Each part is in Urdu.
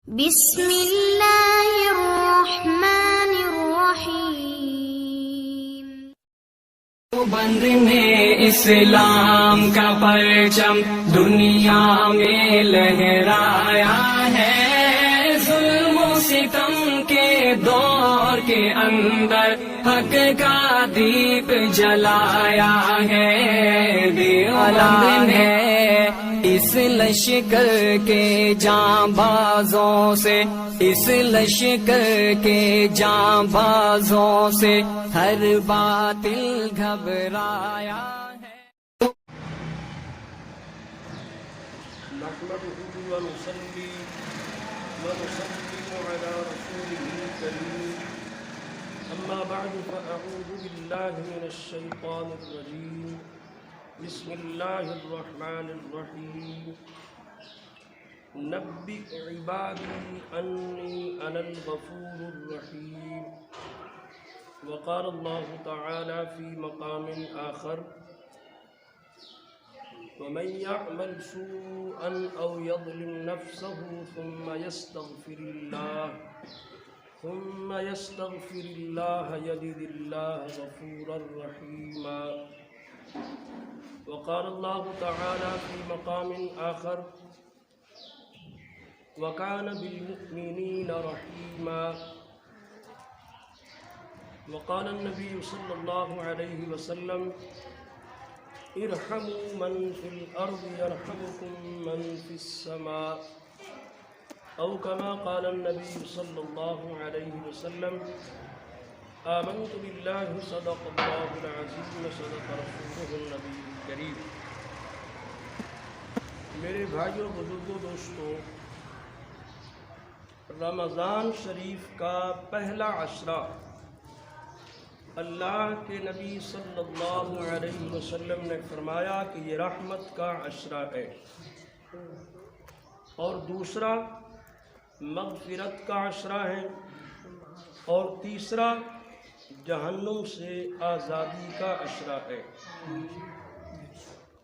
بسم اللہ الرحمن الرحیم۔ بندنے اسلام کا پرچم دنیا میں لہرایا ہے، ظلم و ستم کے دور کے اندر حق کا دیپ جلایا ہے، دیوالہ ہے اس لشکر کے جاں بازوں سے، اس لشکر کے جاں بازوں سے ہر باطل گھبرایا ہے۔ نحمده ونصلي ونسلم على رسوله الكريم، أما بعد فأعوذ بالله من الشيطان الرجيم، بسم الله الرحمن الرحيم۔ نبئ عبادي أني أنا الغفور الرحيم۔ وقال الله تعالى في مقام آخر: ومن يعمل سوءا أو يظلم نفسه ثم يستغفر الله يجد الله غفورا رحيما۔ وقال الله تعالى في مقام آخر: وكان بالمؤمنين رحيما۔ وقال النبي صلى الله عليه وسلم: ارحموا من في الأرض يرحمكم من في السماء، أو كما قال النبي صلى الله عليه وسلم: آمنت بالله صدق الله العظيم وصدق رسوله النبي الكريم۔ میرے بھائیوں، بزرگوں، دوستوں، رمضان شریف کا پہلا عشرہ اللہ کے نبی صلی اللہ علیہ وسلم نے فرمایا کہ یہ رحمت کا عشرہ ہے، اور دوسرا مغفرت کا عشرہ ہے، اور تیسرا جہنم سے آزادی کا عشرہ ہے۔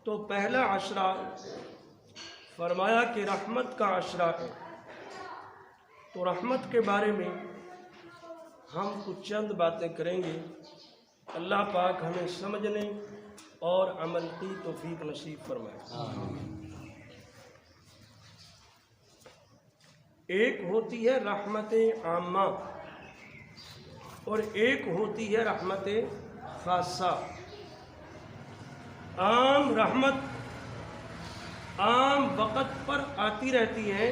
تو پہلا عشرہ فرمایا کہ رحمت کا عشرہ ہے، تو رحمت کے بارے میں ہم کچھ چند باتیں کریں گے۔ اللہ پاک ہمیں سمجھنے اور عمل کی توفیق نصیب فرمائے۔ ایک ہوتی ہے رحمت عامہ اور ایک ہوتی ہے رحمت خاصہ۔ عام رحمت عام وقت پر آتی رہتی ہے،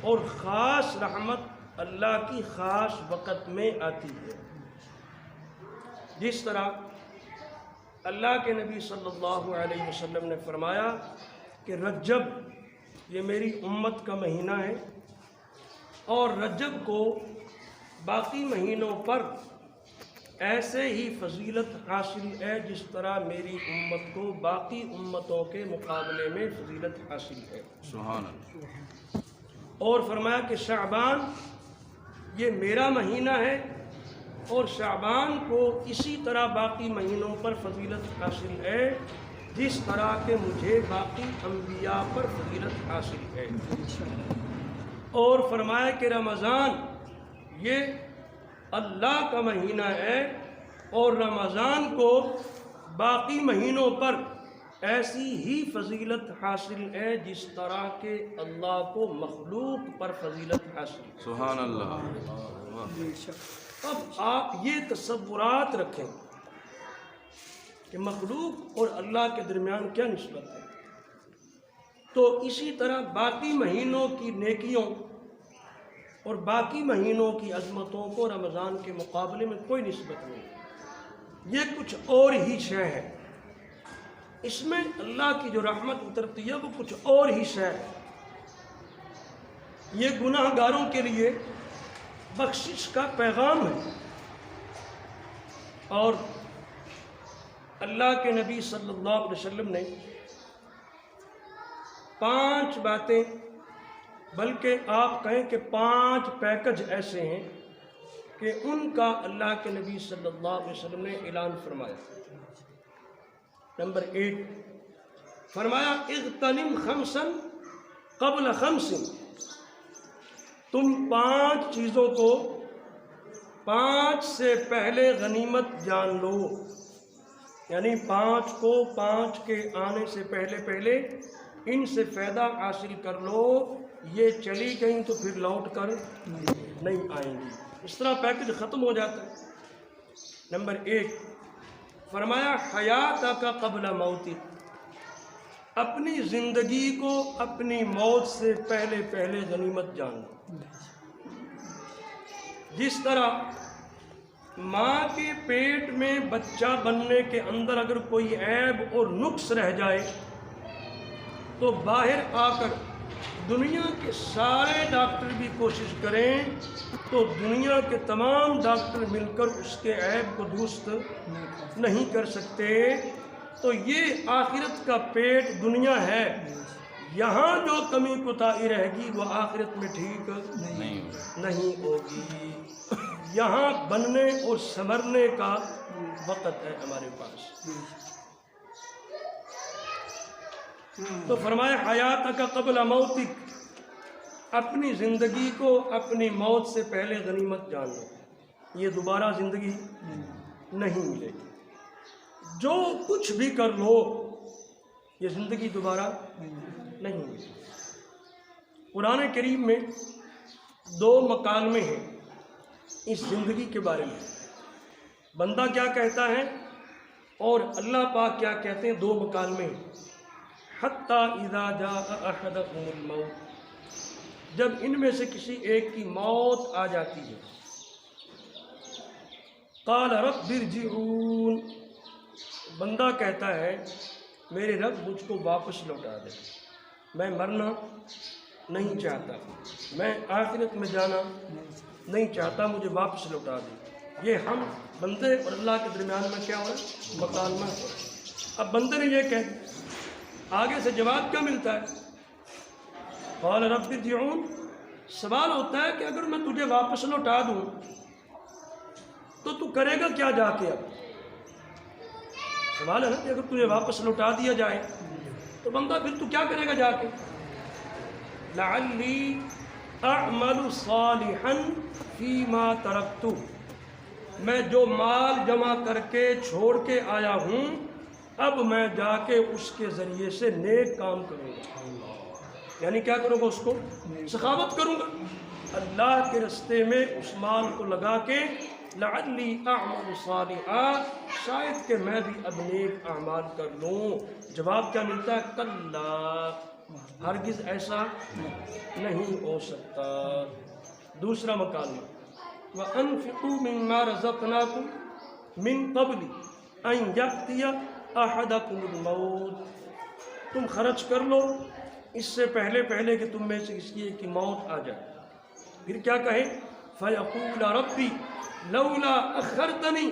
اور خاص رحمت اللہ کی خاص وقت میں آتی ہے۔ جس طرح اللہ کے نبی صلی اللہ علیہ وسلم نے فرمایا کہ رجب یہ میری امت کا مہینہ ہے، اور رجب کو باقی مہینوں پر ایسے ہی فضیلت حاصل ہے جس طرح میری امت کو باقی امتوں کے مقابلے میں فضیلت حاصل ہے۔ سبحان اللہ۔ اور فرمایا کہ شعبان یہ میرا مہینہ ہے، اور شعبان کو اسی طرح باقی مہینوں پر فضیلت حاصل ہے جس طرح کہ مجھے باقی انبیاء پر فضیلت حاصل ہے۔ اور فرمایا کہ رمضان یہ اللہ کا مہینہ ہے، اور رمضان کو باقی مہینوں پر ایسی ہی فضیلت حاصل ہے جس طرح کہ اللہ کو مخلوق پر فضیلت حاصل ہے۔ سبحان اللہ۔ اب آپ یہ تصورات رکھیں کہ مخلوق اور اللہ کے درمیان کیا نسبت ہے، تو اسی طرح باقی مہینوں کی نیکیوں اور باقی مہینوں کی عظمتوں کو رمضان کے مقابلے میں کوئی نسبت نہیں، یہ کچھ اور ہی شے ہے۔ اس میں اللہ کی جو رحمت اترتی ہے وہ کچھ اور ہی شے ہے۔ یہ گناہ گاروں کے لیے بخشش کا پیغام ہے، اور اللہ کے نبی صلی اللہ علیہ وسلم نے 5 باتیں، بلکہ آپ کہیں کہ 5 پیکج ایسے ہیں کہ ان کا اللہ کے نبی صلی اللہ علیہ وسلم نے اعلان فرمایا۔ نمبر 1 فرمایا اغتنم خمسا قبل خمس، تم 5 چیزوں کو 5 سے پہلے غنیمت جان لو، یعنی 5 کو 5 کے آنے سے پہلے ان سے فائدہ حاصل کر لو، یہ چلی گئیں تو پھر لوٹ کر نہیں آئیں گی، اس طرح پیکج ختم ہو جاتا ہے۔ نمبر 1 فرمایا حیات کا قبل موت، اپنی زندگی کو اپنی موت سے پہلے غنیمت جان لو۔ جس طرح ماں کے پیٹ میں بچہ بننے کے اندر اگر کوئی عیب اور نقص رہ جائے تو باہر آ کر دنیا کے سارے ڈاکٹر بھی کوشش کریں تو دنیا کے تمام ڈاکٹر مل کر اس کے عیب کو درست نہیں کر سکتے۔ تو یہ آخرت کا پیٹ دنیا ہے، یہاں جو کمی کوتاہی رہے گی وہ آخرت میں ٹھیک نہیں ہوگی۔ یہاں بننے اور سنورنے کا وقت ہے ہمارے پاس۔ تو فرمایا حیات کا قبل موتک، اپنی زندگی کو اپنی موت سے پہلے غنیمت جان لو، یہ دوبارہ زندگی نہیں ملے گی۔ جو کچھ بھی کر لو یہ زندگی دوبارہ نہیں ملے گی۔ قرآن کریم میں 2 مکالمے ہیں اس زندگی کے بارے میں، بندہ کیا کہتا ہے اور اللہ پاک کیا کہتے ہیں، 2 مکالمے ہیں۔ حتی اذا جاء احدکم الموت، جب ان میں سے کسی ایک کی موت آ جاتی ہے، قال رب ارجعون، بندہ کہتا ہے میرے رب مجھ کو واپس لوٹا دے، میں مرنا نہیں چاہتا، میں آخرت میں جانا نہیں چاہتا، مجھے واپس لوٹا دے۔ یہ ہم بندے اور اللہ کے درمیان میں کیا ہو رہا ہے، مکالمہ ہو رہا ہے۔ اب بندے نے یہ کہہ دیا، آگے سے جواب کیا ملتا ہے، قال رب ارجعون۔ سوال ہوتا ہے کہ اگر میں تجھے واپس لوٹا دوں تو تو کرے گا کیا جا کے؟ اب سوال ہے نا کہ اگر تجھے واپس لوٹا دیا جائے تو بندہ پھر تو کیا کرے گا جا کے؟ لعلی اعمل صالحا فیما ترکت، میں جو مال جمع کر کے چھوڑ کے آیا ہوں اب میں جا کے اس کے ذریعے سے نیک کام کروں گا، یعنی کیا کروں گا، اس کو سخاوت کروں گا اللہ کے رستے میں، اس مال کو لگا کے لعلی اعمل صالحا، شاید کہ میں بھی اب نیک اعمال کر لوں۔ جواب کیا ملتا ہے، کلا، ہرگز ایسا نہیں ہو سکتا۔ دوسرا مکالمہ، وَأَنفِقُوا مِمَّا رَزَقْنَاكُمْ مِن قَبْلِ أَن يَأْتِيَ أَحَدَكُمُ الْمَوْتُ، تم خرچ کر لو اس سے پہلے کہ تم میں سے کسی ایک کی موت آ جائے۔ پھر کیا کہے، فَيَقُولَ رَبِّ لَوْلَا أَخَّرْتَنِي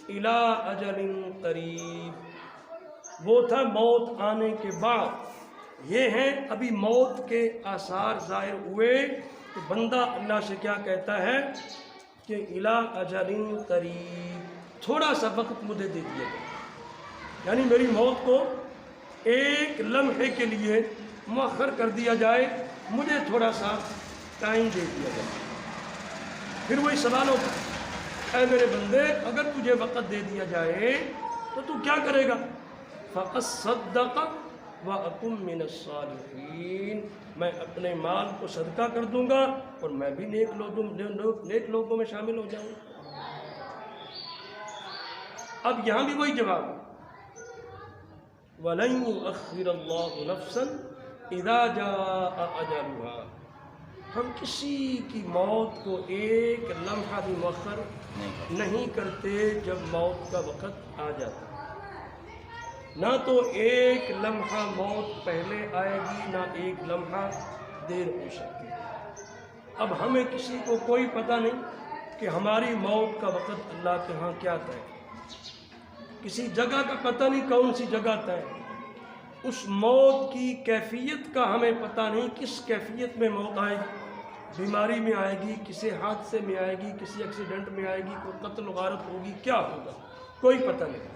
إِلَىٰ أَجَلٍ قَرِيبٍ، وہ تھا موت آنے کے بعد، یہ ہیں ابھی موت کے آثار ظاہر ہوئے تو بندہ اللہ سے کیا کہتا ہے کہ إِلَىٰ أَجَلٍ قَرِيبٍ، تھوڑا سا وقت مجھے دے دیا جائے، یعنی میری موت کو ایک لمحے کے لیے مؤخر کر دیا جائے، مجھے تھوڑا سا ٹائم دے دیا جائے۔ پھر وہی سوال ہوتا ہے، اے میرے بندے اگر تجھے وقت دے دیا جائے تو تو کیا کرے گا، فَأَصَّدَّقَ وَأَكُن مِّنَ الصَّالِحِينَ، میں اپنے مال کو صدقہ کر دوں گا اور میں بھی نیک لوگوں میں شامل ہو جاؤں گا۔ اب یہاں بھی وہی جواب، وَلَن يُؤَخِّرَ اللَّهُ نَفْسًا إِذَا جَاءَ أَجَلُهَا، ہم کسی کی موت کو ایک لمحہ بھی مؤخر نہیں کرتے جب موت کا وقت آ جاتا، نہ تو ایک لمحہ موت پہلے آئے گی نہ ایک لمحہ دیر ہو سکتی۔ اب ہمیں کسی کو کوئی پتہ نہیں کہ ہماری موت کا وقت اللہ کے ہاں کیا طے، کسی جگہ کا پتہ نہیں کون سی جگہ طے، اس موت کی کیفیت کا ہمیں پتہ نہیں کس کیفیت میں موت آئے گی، بیماری میں آئے گی، کسی حادثے میں آئے گی، کسی ایکسیڈنٹ میں آئے گی، کوئی قتل و غارت ہوگی، کیا ہوگا کوئی پتہ نہیں۔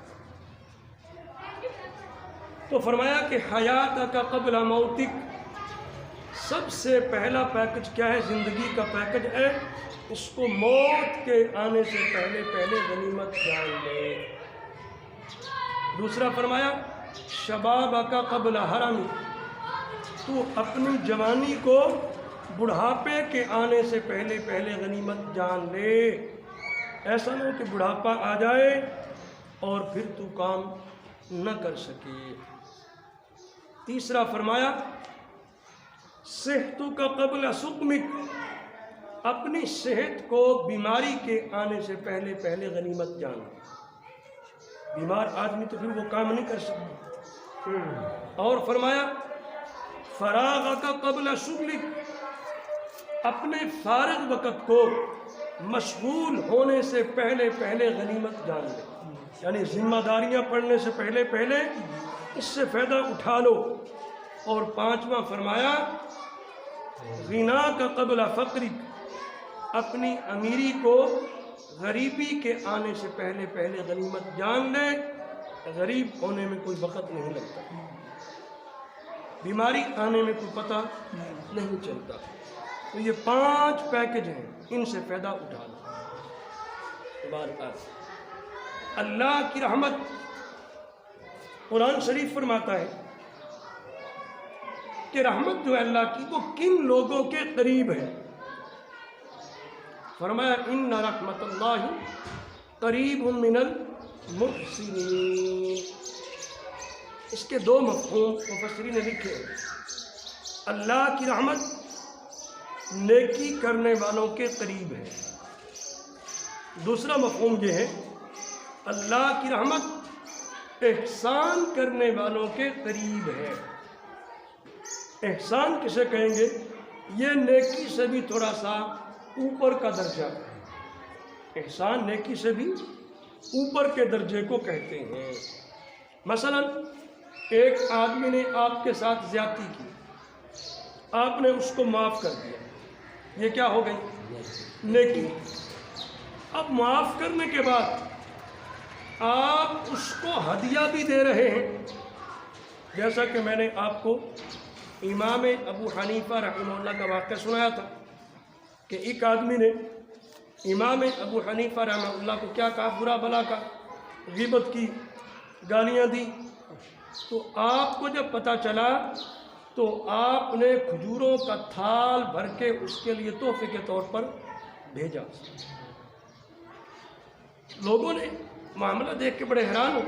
تو فرمایا کہ حیات کا قبل موتک، سب سے پہلا پیکج کیا ہے؟ زندگی کا پیکج ہے، اس کو موت کے آنے سے پہلے پہلے غنیمت جان لے۔ دوسرا فرمایا شباب کا قبل حرمی، تو اپنی جوانی کو بڑھاپے کے آنے سے پہلے پہلے غنیمت جان لے۔ ایسا نہ ہو کہ بڑھاپا آ جائے اور پھر تو کام نہ کر سکے۔ تیسرا فرمایا صحت کا قبل سقمک، اپنی صحت کو بیماری کے آنے سے پہلے پہلے غنیمت جان لے۔ بیمار آدمی تو پھر وہ کام نہیں کر سکتا۔ اور فرمایا فراغ کا قبل شغلک، اپنے فارغ وقت کو مشغول ہونے سے پہلے پہلے غنیمت جان لے، یعنی ذمہ داریاں پڑھنے سے پہلے پہلے اس سے فائدہ اٹھا لو۔ اور پانچواں فرمایا غنا کا قبل فقرک، اپنی امیری کو غریبی کے آنے سے پہلے پہلے غنیمت جان لے۔ غریب ہونے میں کوئی وقت نہیں لگتا، بیماری آنے میں کوئی پتہ نہیں چلتا۔ تو یہ 5 پیکج ہیں، ان سے فائدہ اٹھا لو۔ اللہ کی رحمت، قرآن شریف فرماتا ہے کہ رحمت جو ہے اللہ کی وہ کن لوگوں کے قریب ہے؟ فرمایا ان رحمت اللہ قریب من المحسنین۔ اس کے 2 مفہوم مفسرین نے لکھے ہیں۔ اللہ کی رحمت نیکی کرنے والوں کے قریب ہے۔ دوسرا مفہوم یہ ہے اللہ کی رحمت احسان کرنے والوں کے قریب ہے۔ احسان کسے کہیں گے؟ یہ نیکی سے بھی تھوڑا سا اوپر کا درجہ ہے۔ احسان نیکی سے بھی اوپر کے درجے کو کہتے ہیں۔ مثلا ایک آدمی نے آپ کے ساتھ زیادتی کی، آپ نے اس کو معاف کر دیا، یہ کیا ہو گئی؟ نیکی۔ اب معاف کرنے کے بعد آپ اس کو ہدیہ بھی دے رہے ہیں، جیسا کہ میں نے آپ کو امام ابو حنیفہ رحمہ اللہ کا واقعہ سنایا تھا کہ ایک آدمی نے امام ابو حنیفہ رحمہ اللہ کو کیا کہا؟ برا بھلا کا، غیبت کی، گالیاں دی۔ تو آپ کو جب پتہ چلا تو آپ نے کھجوروں کا تھال بھر کے اس کے لیے تحفے کے طور پر بھیجا۔ لوگوں نے معاملہ دیکھ کے بڑے حیران ہو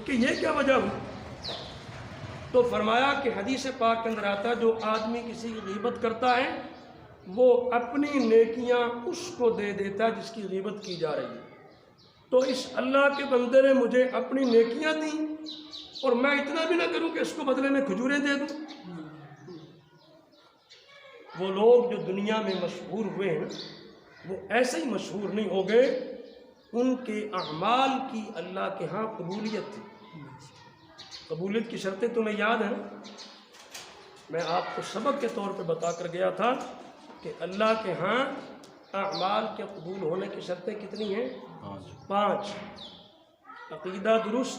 کہ یہ کیا وجہ ہوئی؟ تو فرمایا کہ حدیث پاک کے اندر آتا ہے جو آدمی کسی کی غیبت کرتا ہے وہ اپنی نیکیاں اس کو دے دیتا ہے جس کی غیبت کی جا رہی ہے۔ تو اس اللہ کے بندے نے مجھے اپنی نیکیاں دیں اور میں اتنا بھی نہ کروں کہ اس کو بدلے میں کھجوریں دے دوں۔ وہ لوگ جو دنیا میں مشہور ہوئے ہیں وہ ایسے ہی مشہور نہیں ہو گئے، ان کے اعمال کی اللہ کے ہاں قبولیت تھی۔ قبولیت کی شرطیں تمہیں یاد ہیں؟ میں آپ کو سبق کے طور پہ بتا کر گیا تھا کہ اللہ کے ہاں اعمال کے قبول ہونے کی شرطیں کتنی ہیں؟ 5۔ عقیدہ درست،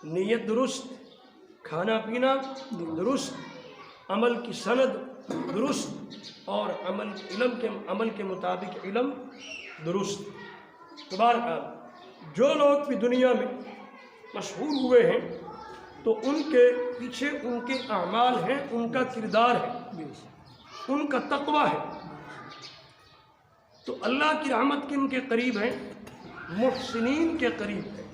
نیت درست، کھانا پینا درست، عمل کی سند درست، اور عمل کے مطابق علم درست۔ تو بہرحال جو لوگ بھی دنیا میں مشہور ہوئے ہیں تو ان کے پیچھے ان کے اعمال ہیں، ان کا کردار ہے، ان کا تقوی ہے۔ تو اللہ کی رحمت کن کے قریب ہے؟ محسنین کے قریب ہے۔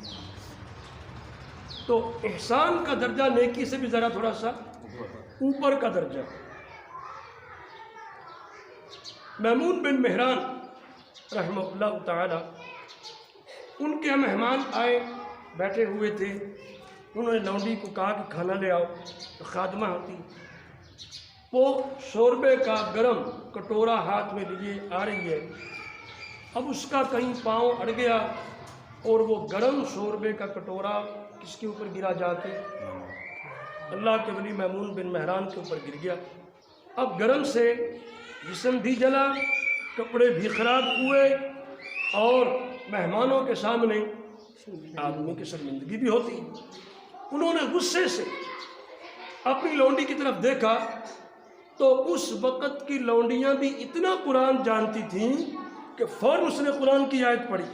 تو احسان کا درجہ نیکی سے بھی ذرا تھوڑا سا اوپر کا درجہ۔ میمون بن مہران رحمہ اللہ تعالی، ان کے مہمان آئے، بیٹھے ہوئے تھے، انہوں نے لونڈی کو کہا کہ کھانا لے آؤ، تو خادمہ ہوتی وہ شوربے کا گرم کٹورا ہاتھ میں لیے آ رہی ہے۔ اب اس کا کہیں پاؤں اڑ گیا اور وہ گرم شوربے کا کٹورا کس کے اوپر گرا؟ جا کے اللہ کے ولی میمون بن مہران کے اوپر گر گیا۔ اب گرم سے جسم بھی جلا، کپڑے بھی خراب ہوئے، اور مہمانوں کے سامنے آدمی کی شرمندگی بھی ہوتی۔ انہوں نے غصے سے اپنی لونڈی کی طرف دیکھا تو اس وقت کی لونڈیاں بھی اتنا قرآن جانتی تھیں کہ فوراً اس نے قرآن کی آیت پڑھی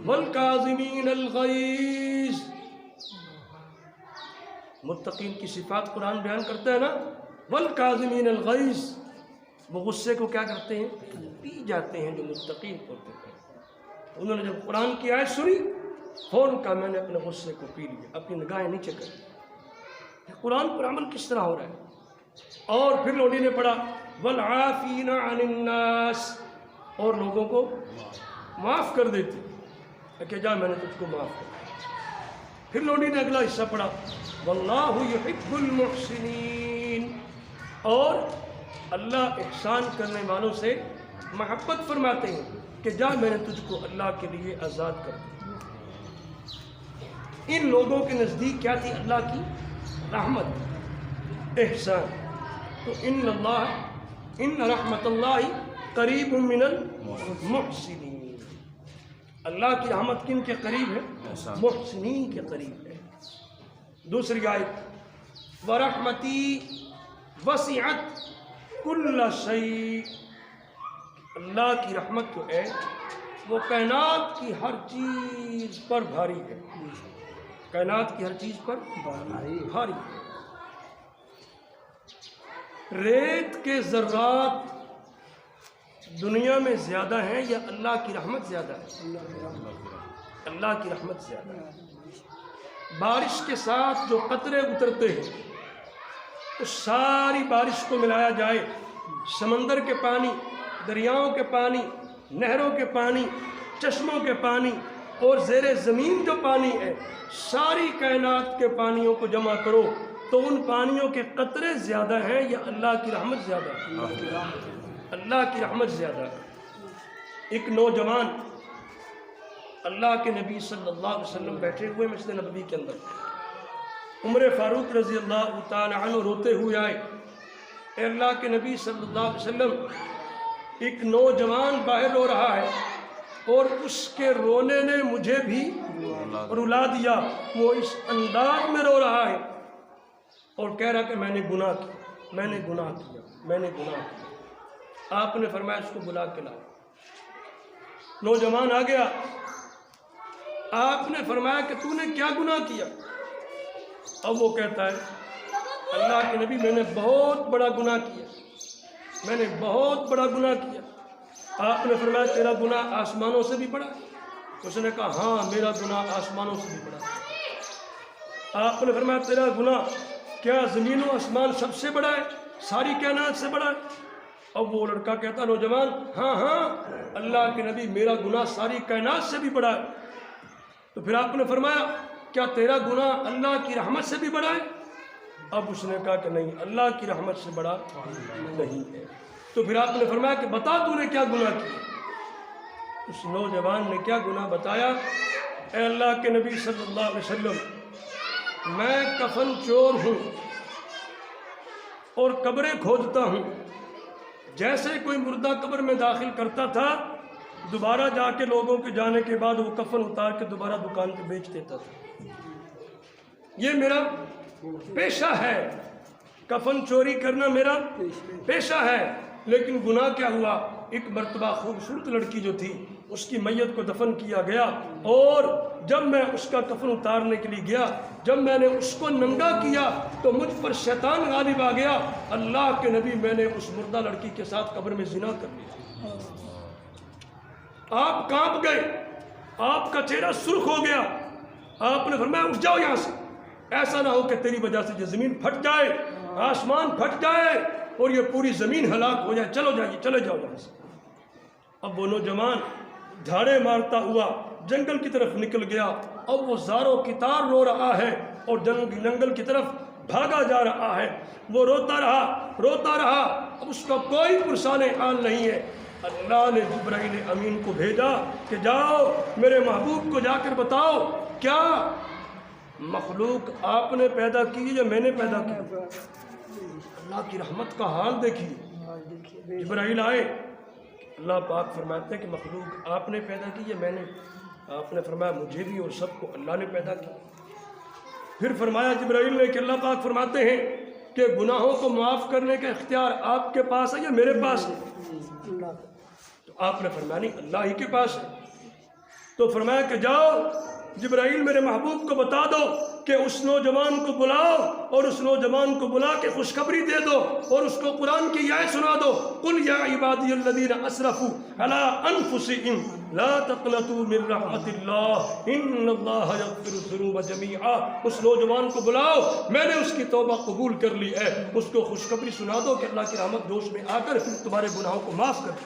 وَالْكَاظِمِينَ الْغَيْظَ. متقین کی صفات قرآن بیان کرتا ہے نا، وَالْكَاظِمِينَ الْغَيْظَ، وہ غصے کو کیا کرتے ہیں؟ پی جاتے ہیں، جو متقین ہوتے ہیں. انہوں نے جب قرآن کی آیت سنی فوراً کہا میں نے اپنے غصے کو پی لیا، اپنی نگاہیں نیچے کر. قرآن پر عمل کس طرح ہو رہا ہے. اور پھر لوڈی نے پڑھا وَالْعَافِينَ عَنِ النَّاسِ، اور لوگوں کو معاف کر دیتی کہ جا میں نے تجھ کو معاف کر. پھر لوڈی نے اگلا حصہ پڑھا وَاللَّهُ يُحِبُّ الْمُحْسِنِينَ، اور اللہ احسان کرنے والوں سے محبت فرماتے ہیں کہ جا میں نے تجھ کو اللہ کے لیے آزاد کر دیا. ان لوگوں کے نزدیک کیا تھی؟ اللہ کی رحمت، احسان. تو ان رحمت اللہ قریب من المحسنین، اللہ کی رحمت کن کے قریب ہے؟ محسنین کے قریب ہے. دوسری آیت وَرَحْمَتِي وَسِعَتْ كُلَّ شَيْءٍ، اللہ کی رحمت جو ہے وہ کائنات کی ہر چیز پر بھاری ہے. کائنات کی ہر چیز پر بھاری ہے. ریت کے ذرات دنیا میں زیادہ ہیں یا اللہ کی رحمت زیادہ ہے؟ اللہ کی رحمت زیادہ ہے. بارش کے ساتھ جو قطرے اترتے ہیں اس ساری بارش کو ملایا جائے، سمندر کے پانی، دریاؤں کے پانی، نہروں کے پانی، چشموں کے پانی اور زیر زمین جو پانی ہے، ساری کائنات کے پانیوں کو جمع کرو تو ان پانیوں کے قطرے زیادہ ہیں یا اللہ کی رحمت زیادہ ہے؟ اللہ کی رحمت زیادہ ہے. ایک نوجوان اللہ کے نبی صلی اللہ علیہ وسلم بیٹھے ہوئے مسجد نبوی کے اندر، عمر فاروق رضی اللہ تعالی عنہ روتے ہوئے آئے، اے اللہ کے نبی صلی اللہ علیہ وسلم، ایک نوجوان باہر رو رہا ہے اور اس کے رونے نے مجھے بھی رلا دیا. وہ اس انداز میں رو رہا ہے اور کہہ رہا کہ میں نے گناہ کیا، میں نے گناہ کیا، میں نے گناہ کیا. آپ نے فرمایا اس کو بلا کے لاؤ. نوجوان آ گیا. آپ نے فرمایا کہ تو نے کیا گناہ کیا؟ اب وہ کہتا ہے اللہ کے نبی میں نے بہت بڑا گناہ کیا، میں نے بہت بڑا گناہ کیا. آپ نے فرمایا تیرا گناہ آسمانوں سے بھی بڑا؟ اس نے کہا ہاں میرا گناہ آسمانوں سے بھی بڑا. آپ نے فرمایا تیرا گناہ کیا زمین و آسمان سب سے بڑا ہے، ساری کائنات سے بڑا ہے؟ اب وہ لڑکا کہتا نوجوان ہاں ہاں اللہ کے نبی میرا گناہ ساری کائنات سے بھی بڑا ہے. تو پھر آپ نے فرمایا کیا تیرا گناہ اللہ کی رحمت سے بھی بڑا ہے؟ اب اس نے کہا کہ نہیں، اللہ کی رحمت سے بڑا نہیں ہے. تو پھر آپ نے فرمایا کہ بتا تو نے کیا گناہ کیا؟ اس نوجوان نے کیا گناہ بتایا؟ اے اللہ کے نبی صلی اللہ علیہ وسلم، میں کفن چور ہوں اور قبریں کھودتا ہوں. جیسے کوئی مردہ قبر میں داخل کرتا تھا، دوبارہ جا کے لوگوں کے جانے کے بعد وہ کفن اتار کے دوبارہ دکان پہ بیچ دیتا تھا. یہ میرا پیشہ ہے، کفن چوری کرنا میرا پیشہ ہے. لیکن گناہ کیا ہوا؟ ایک مرتبہ خوبصورت لڑکی جو تھی اس کی میت کو دفن کیا گیا، اور جب میں اس کا کفن اتارنے کے لیے گیا، جب میں نے اس کو ننگا کیا تو مجھ پر شیطان غالب آ گیا. اللہ کے نبی میں نے اس مردہ لڑکی کے ساتھ قبر میں زنا کر لیا. آپ کانپ گئے، آپ کا چہرہ سرخ ہو گیا. آپ نے فرمایا اٹھ جاؤ یہاں سے، ایسا نہ ہو کہ تیری وجہ سے یہ زمین پھٹ جائے، آسمان پھٹ جائے اور یہ پوری زمین ہلاک ہو جائے. چلو جائیے، چلے جاؤ یہاں سے. اب وہ نوجوان دھاڑے مارتا ہوا جنگل کی طرف نکل گیا. اب وہ زاروں کی تار رو رہا ہے اور جنگل کی طرف بھاگا جا رہا ہے. وہ روتا رہا. اب اس کا کوئی پرسان حال نہیں ہے. اللہ نے جبرائیل امین کو بھیجا کہ جاؤ میرے محبوب کو جا کر بتاؤ کیا مخلوق آپ نے پیدا کی یا میں نے پیدا کی؟ اللہ کی رحمت کا حال دیکھیے. جبرائیل آئے، اللہ پاک فرماتے ہیں کہ مخلوق آپ نے پیدا کی یا میں نے؟ آپ نے فرمایا مجھے بھی اور سب کو اللہ نے پیدا کیا. پھر فرمایا جبرائیل نے کہ اللہ پاک فرماتے ہیں کہ گناہوں کو معاف کرنے کا اختیار آپ کے پاس ہے یا میرے پاس ہے؟ تو آپ نے فرمایا نہیں، اللہ ہی کے پاس ہے۔ تو فرمایا کہ جاؤ جبرائیل میرے محبوب کو بتا دو کہ اس نوجوان کو بلاؤ اور اس نوجوان کو بلا کے خوشخبری دے دو اور اس کو قرآن کی یہ آیت سنا دو، قل یا عبادی الذین اسرفوا علی انفسہم لا تقنطوا من رحمت اللہ ان اللہ یغفر الذنوب جمیعا۔ اس نوجوان کو بلاؤ، میں نے اس کی توبہ قبول کر لی ہے، اس کو خوشخبری سنا دو کہ اللہ کی رحمت جوش میں آ کر تمہارے گناہوں کو معاف کر دے۔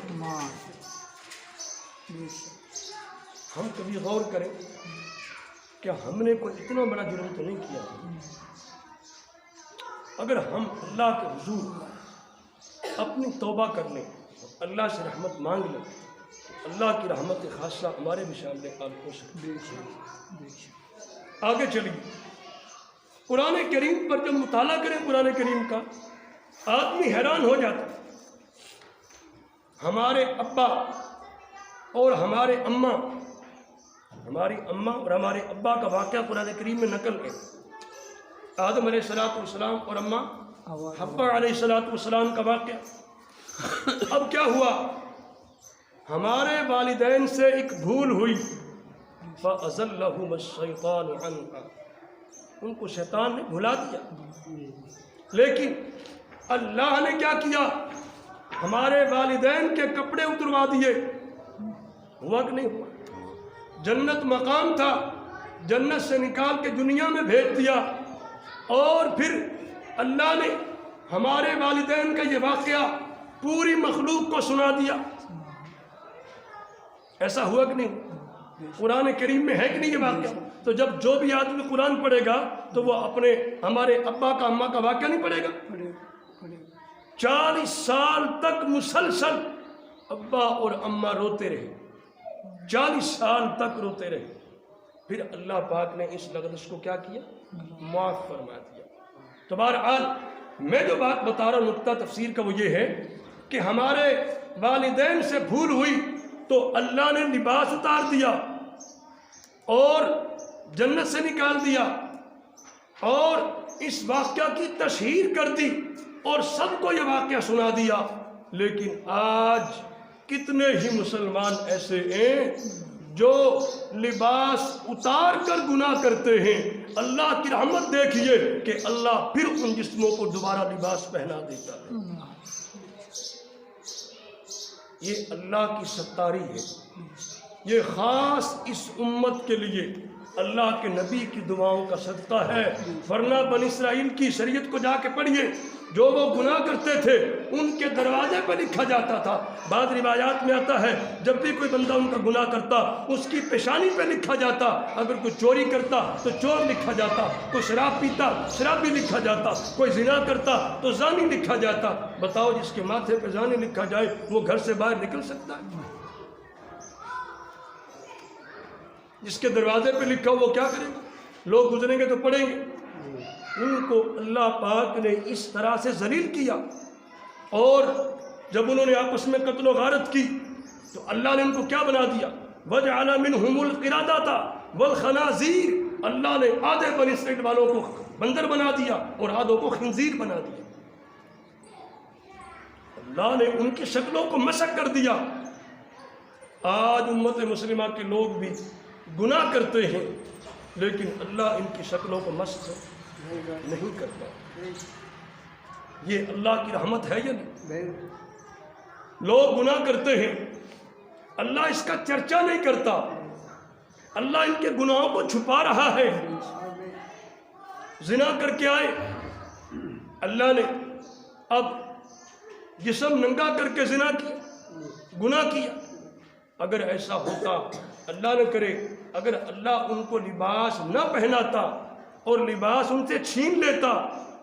ہم کبھی غور کریں کہ ہم نے کوئی اتنا بڑا جرم تو نہیں کیا، اگر ہم اللہ کے حضور اپنی توبہ کر لیں، اللہ سے رحمت مانگ لیں، اللہ کی رحمت خاصہ ہمارے بھی سامنے حال ہو سکتی ہے۔ آگے چلیے، قرآن کریم پر جب مطالعہ کریں قرآن کریم کا، آدمی حیران ہو جاتا۔ ہمارے ابا اور ہمارے اماں، ہماری اماں اور ہمارے ابا کا واقعہ قرآن کریم میں نقل ہے۔ آدم علیہ السلام اور اماں حوا علیہ السلام کا واقعہ۔ اب کیا ہوا، ہمارے والدین سے ایک بھول ہوئی، فَأَزَلَّهُمَ الشَّيْطَانُ عَنْهَا، ان کو شیطان نے بھلا دیا۔ لیکن اللہ نے کیا کیا، ہمارے والدین کے کپڑے اتروا دیے۔ ہوا کہ نہیں ہوا؟ جنت مقام تھا، جنت سے نکال کے دنیا میں بھیج دیا، اور پھر اللہ نے ہمارے والدین کا یہ واقعہ پوری مخلوق کو سنا دیا۔ ایسا ہوا کہ نہیں؟ قرآن کریم میں ہے کہ نہیں یہ واقعہ؟ تو جب جو بھی آدمی قرآن پڑھے گا تو وہ اپنے ہمارے ابا کا اماں کا واقعہ نہیں پڑھے گا؟ 40 سال تک مسلسل ابا اور اماں روتے رہے، 40 سال تک روتے رہے، پھر اللہ پاک نے اس لغزش کو کیا کیا، معاف فرما دیا۔ تو بہرحال میں جو بات بتا رہا ہوں نقطہ تفسیر کا وہ یہ ہے کہ ہمارے والدین سے بھول ہوئی تو اللہ نے لباس اتار دیا اور جنت سے نکال دیا اور اس واقعہ کی تشہیر کر دی اور سب کو یہ واقعہ سنا دیا۔ لیکن آج کتنے ہی مسلمان ایسے ہیں جو لباس اتار کر گناہ کرتے ہیں۔ اللہ کی رحمت دیکھیے کہ اللہ پھر ان جسموں کو دوبارہ لباس پہنا دیتا ہے۔ یہ اللہ کی ستاری ہے، یہ خاص اس امت کے لیے اللہ کے نبی کی دعاؤں کا صدقہ ہے۔ ورنہ بنی اسرائیل کی شریعت کو جا کے پڑھیے، جو وہ گناہ کرتے تھے ان کے دروازے پہ لکھا جاتا تھا۔ بعض روایات میں آتا ہے جب بھی کوئی بندہ ان کا گناہ کرتا اس کی پیشانی پہ لکھا جاتا، اگر کوئی چوری کرتا تو چور لکھا جاتا، کوئی شراب پیتا شرابی لکھا جاتا، کوئی زنا کرتا تو زانی لکھا جاتا۔ بتاؤ جس کے ماتھے پہ زانی لکھا جائے وہ گھر سے باہر نکل سکتا ہے؟ جس کے دروازے پہ لکھا ہو وہ کیا کرے گا؟ لوگ گزریں گے تو پڑھیں گے۔ ان کو اللہ پاک نے اس طرح سے ذلیل کیا، اور جب انہوں نے آپس میں قتل و غارت کی تو اللہ نے ان کو کیا بنا دیا، وَجَعَلَ مِنْهُمُ الْقِرَادَةَ وَالْخَنَازِيرَ، اللہ نے آدھے بنی اسرائیل والوں کو بندر بنا دیا اور آدھوں کو خنزیر بنا دیا۔ اللہ نے ان کی شکلوں کو مسخ کر دیا۔ آج امت مسلمہ کے لوگ بھی گناہ کرتے ہیں لیکن اللہ ان کی شکلوں کو مسخ نہیں کرتا۔ یہ اللہ کی رحمت ہے یا نہیں؟ لوگ گناہ کرتے ہیں، اللہ اس کا چرچا نہیں کرتا، اللہ ان کے گناہوں کو چھپا رہا ہے۔ زنا کر کے آئے، اللہ نے اب جسم ننگا کر کے زنا کیا، گناہ کیا۔ اگر ایسا ہوتا، اللہ نہ کرے، اگر اللہ ان کو لباس نہ پہناتا اور لباس ان سے چھین لیتا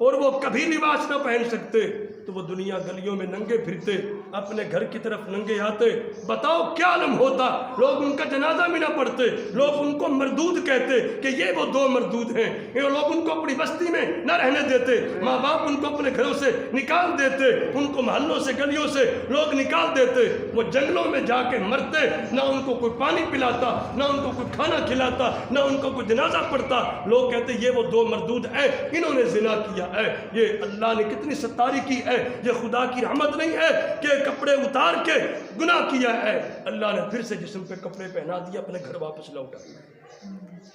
اور وہ کبھی لباس نہ پہن سکتے تو وہ دنیا گلیوں میں ننگے پھرتے، اپنے گھر کی طرف ننگے آتے، بتاؤ کیا عالم ہوتا؟ لوگ ان کا جنازہ بھی نہ پڑھتے، لوگ ان کو مردود کہتے کہ یہ وہ دو مردود ہیں، یہ لوگ ان کو اپنی بستی میں نہ رہنے دیتے، ماں باپ ان کو اپنے گھروں سے نکال دیتے، ان کو محلوں سے گلیوں سے لوگ نکال دیتے، وہ جنگلوں میں جا کے مرتے، نہ ان کو کوئی پانی پلاتا، نہ ان کو کوئی کھانا کھلاتا، نہ ان کو کوئی جنازہ پڑھتا۔ لوگ کہتے یہ وہ دو مردود ہیں، انہوں نے زنا کیا۔ ہے، یہ اللہ نے کتنی ستاری کی ہے، یہ خدا کی رحمت نہیں ہے کہ کپڑے اتار کے گناہ کیا ہے، اللہ نے پھر سے جسم پہ کپڑے پہنا دیا، اپنے گھر واپس لوٹا۔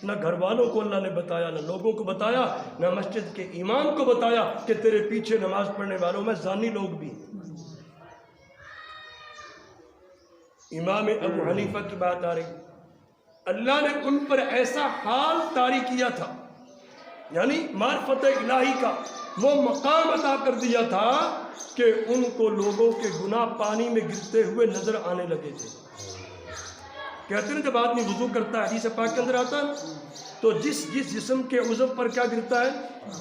نہ گھر والوں کو اللہ نے بتایا، نہ لوگوں کو بتایا، نہ مسجد کے امام کو بتایا کہ تیرے پیچھے نماز پڑھنے والوں میں زانی لوگ بھی ہیں۔ امام ابو حنیفہ کی بات آ رہی، اللہ نے ان پر ایسا حال طاری کیا تھا، یعنی معرفت الہی کا وہ مقام عطا کر دیا تھا کہ ان کو لوگوں کے گناہ پانی میں گرتے ہوئے نظر آنے لگے تھے۔ کہتے ہیں جب آدمی وضو کرتا ہے، حدیث پاک کے اندر آتا ہے، تو جس جسم کے عضو پر کیا گرتا ہے؟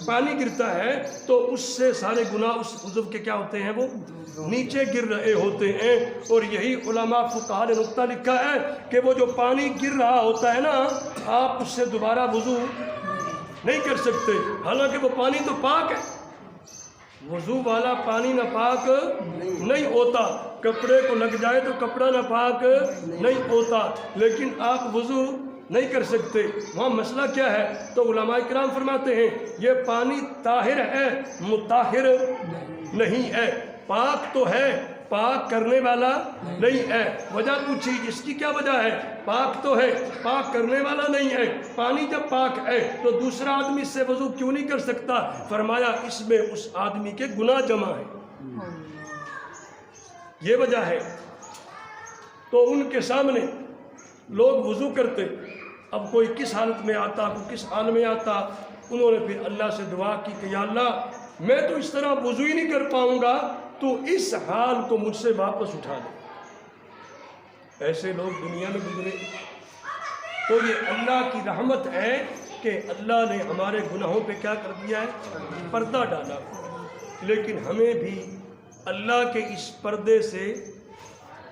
پانی گرتا ہے، تو اس سے سارے گناہ اس عضو کے کیا ہوتے ہیں؟ وہ نیچے گر رہے ہوتے ہیں۔ اور یہی علماء فقہاء نے نقطہ لکھا ہے کہ وہ جو پانی گر رہا ہوتا ہے نا، آپ اس سے دوبارہ وضو نہیں کر سکتے، حالانکہ وہ پانی تو پاک ہے۔ وضو والا پانی ناپاک نہیں ہوتا، کپڑے کو لگ جائے تو کپڑا ناپاک نہیں ہوتا، لیکن آپ وضو نہیں کر سکتے۔ وہاں مسئلہ کیا ہے؟ تو علماء کرام فرماتے ہیں یہ پانی طاہر ہے، مطہر نہیں ہے، پاک تو ہے، پاک کرنے والا نہیں ہے۔ وجہ پوچھی اس کی کیا وجہ ہے؟ پاک تو ہے، پاک کرنے والا نہیں ہے۔ پانی جب پاک ہے تو دوسرا آدمی اس سے وضو کیوں نہیں کر سکتا؟ فرمایا اس میں اس آدمی کے گناہ جمع ہے، یہ وجہ ہے۔ تو ان کے سامنے لوگ وضو کرتے، اب کوئی کس حالت میں آتا، کوئی کس حال میں آتا، انہوں نے پھر اللہ سے دعا کی کہ یا اللہ میں تو اس طرح وضو ہی نہیں کر پاؤں گا، تو اس حال کو مجھ سے واپس اٹھا دے۔ ایسے لوگ دنیا میں گزرے، تو یہ اللہ کی رحمت ہے کہ اللہ نے ہمارے گناہوں پہ کیا کر دیا ہے؟ پردہ ڈالا۔ لیکن ہمیں بھی اللہ کے اس پردے سے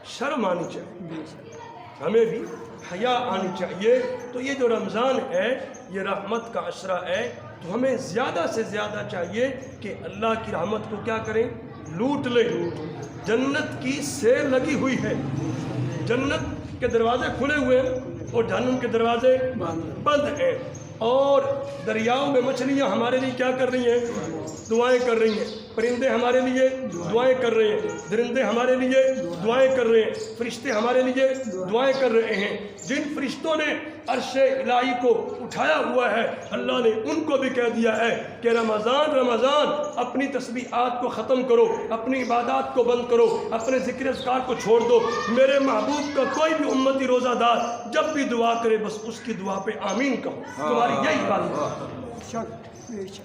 شرم آنی چاہیے، ہمیں بھی حیا آنی چاہیے۔ تو یہ جو رمضان ہے یہ رحمت کا عشرہ ہے، تو ہمیں زیادہ سے زیادہ چاہیے کہ اللہ کی رحمت کو کیا کریں؟ لوٹ لیں۔ جنت کی سیل لگی ہوئی ہے، جنت کے دروازے کھلے ہوئے ہیں اور جہنم کے دروازے بند ہیں، اور دریاؤں میں مچھلیاں ہمارے لیے کیا کر رہی ہیں؟ دعائیں کر رہی ہیں۔ پرندے ہمارے لیے دعائیں کر رہے ہیں، درندے ہمارے لیے دعائیں کر رہے ہیں، فرشتے ہمارے لیے دعائیں کر رہے ہیں۔ جن فرشتوں نے عرش الہی کو اٹھایا ہوا ہے، اللہ نے ان کو بھی کہہ دیا ہے کہ رمضان اپنی تسبیحات کو ختم کرو، اپنی عبادات کو بند کرو، اپنے ذکر اذکار کو چھوڑ دو۔ میرے محبوب کا کوئی بھی امتی روزہ دار جب بھی دعا کرے بس اس کی دعا پہ آمین کہو، تمہاری یہی بات ہے۔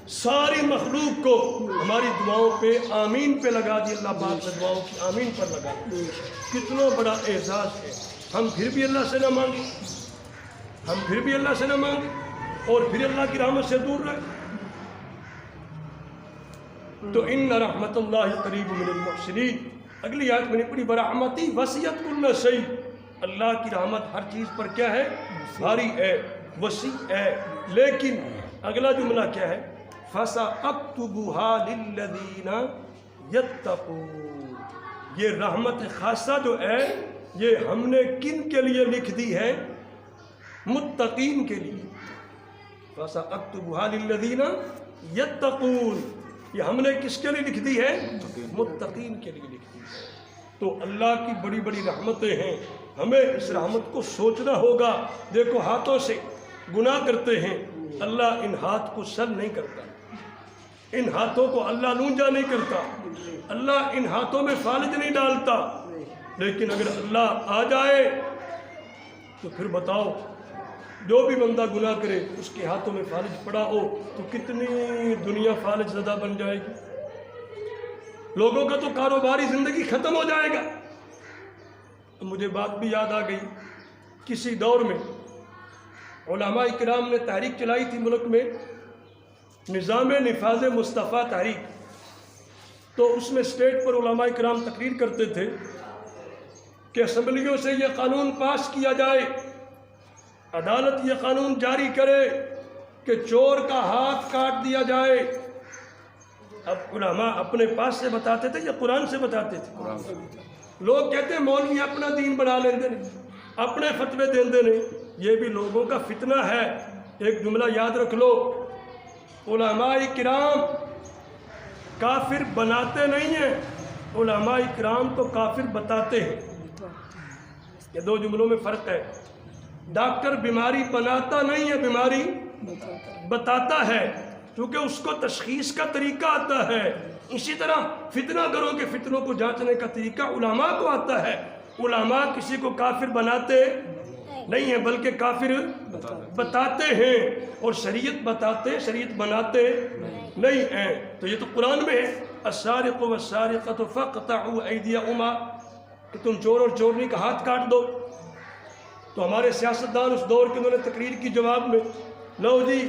ساری مخلوق کو ہماری دعاؤں پہ آمین پہ لگا دی، اللہ پاک نے دعاؤں کی آمین پر لگا دی۔ کتنا بڑا اعزاز ہے۔ ہم پھر بھی اللہ سے نہ مانگیں، ہم پھر بھی اللہ سے نہ مانگیں اور پھر اللہ کی رحمت سے دور رہیں۔ تو ان رحمت اللہ قریب من المحسنین، اگلی آیت میں نے پڑھی برحمتی وسعت کل شیء، اللہ کی رحمت ہر چیز پر کیا ہے؟ بھاری ہے، وسیع ہے۔ لیکن اگلا جملہ کیا ہے؟ فَسَأَكْتُبُهَا لِلَّذِينَ يَتَّقُونَ، یہ رحمت خاصہ جو ہے یہ ہم نے کن کے لیے لکھ دی ہے؟ متقین کے لیے۔ فَسَأَكْتُبُهَا لِلَّذِينَ يَتَّقُونَ، یہ ہم نے کس کے لیے لکھ دی ہے؟ متقین کے لیے لکھ دی ہے۔ تو اللہ کی بڑی بڑی رحمتیں ہیں، ہمیں اس رحمت کو سوچنا ہوگا۔ دیکھو ہاتھوں سے گناہ کرتے ہیں، اللہ ان ہاتھ کو سل نہیں کرتا، ان ہاتھوں کو اللہ لونجا نہیں کرتا، اللہ ان ہاتھوں میں فالج نہیں ڈالتا۔ لیکن اگر اللہ آ جائے تو پھر بتاؤ، جو بھی بندہ گناہ کرے اس کے ہاتھوں میں فالج پڑا ہو تو کتنی دنیا فالج زدہ بن جائے گی، لوگوں کا تو کاروباری زندگی ختم ہو جائے گا۔ مجھے بات بھی یاد آ گئی، کسی دور میں علماء کرام نے تحریک چلائی تھی ملک میں، نظام نفاذ مصطفیٰ تحریک۔ تو اس میں اسٹیٹ پر علماء کرام تقریر کرتے تھے کہ اسمبلیوں سے یہ قانون پاس کیا جائے، عدالت یہ قانون جاری کرے کہ چور کا ہاتھ کاٹ دیا جائے۔ اب علماء اپنے پاس سے بتاتے تھے یا قرآن سے بتاتے تھے؟ لوگ کہتے ہیں مولوی اپنا دین بنا لیندے نہیں، اپنے فتوے دیندے نہیں۔ یہ بھی لوگوں کا فتنہ ہے۔ ایک جملہ یاد رکھ لو، علماء کرام کافر بناتے نہیں ہیں، علماء اکرام تو کافر بتاتے ہیں۔ یہ دو جملوں میں فرق ہے۔ ڈاکٹر بیماری بناتا نہیں ہے، بیماری بتاتا ہے، کیونکہ اس کو تشخیص کا طریقہ آتا ہے۔ اسی طرح فتنہ گروں کے فتنوں کو جانچنے کا طریقہ علماء کو آتا ہے۔ علماء کسی کو کافر بناتے نہیں ہیں بلکہ کافر بتاتے ہیں، اور شریعت بتاتے، شریعت بناتے نہیں ہیں۔ تو یہ تو قرآن میں ہے، السارق والسارقۃ فاقطعوا ایدیہما، کہ تم چور اور چورنی کا ہاتھ کاٹ دو۔ تو ہمارے سیاستدان اس دور کے انہوں نے تقریر کی جواب میں، لو جی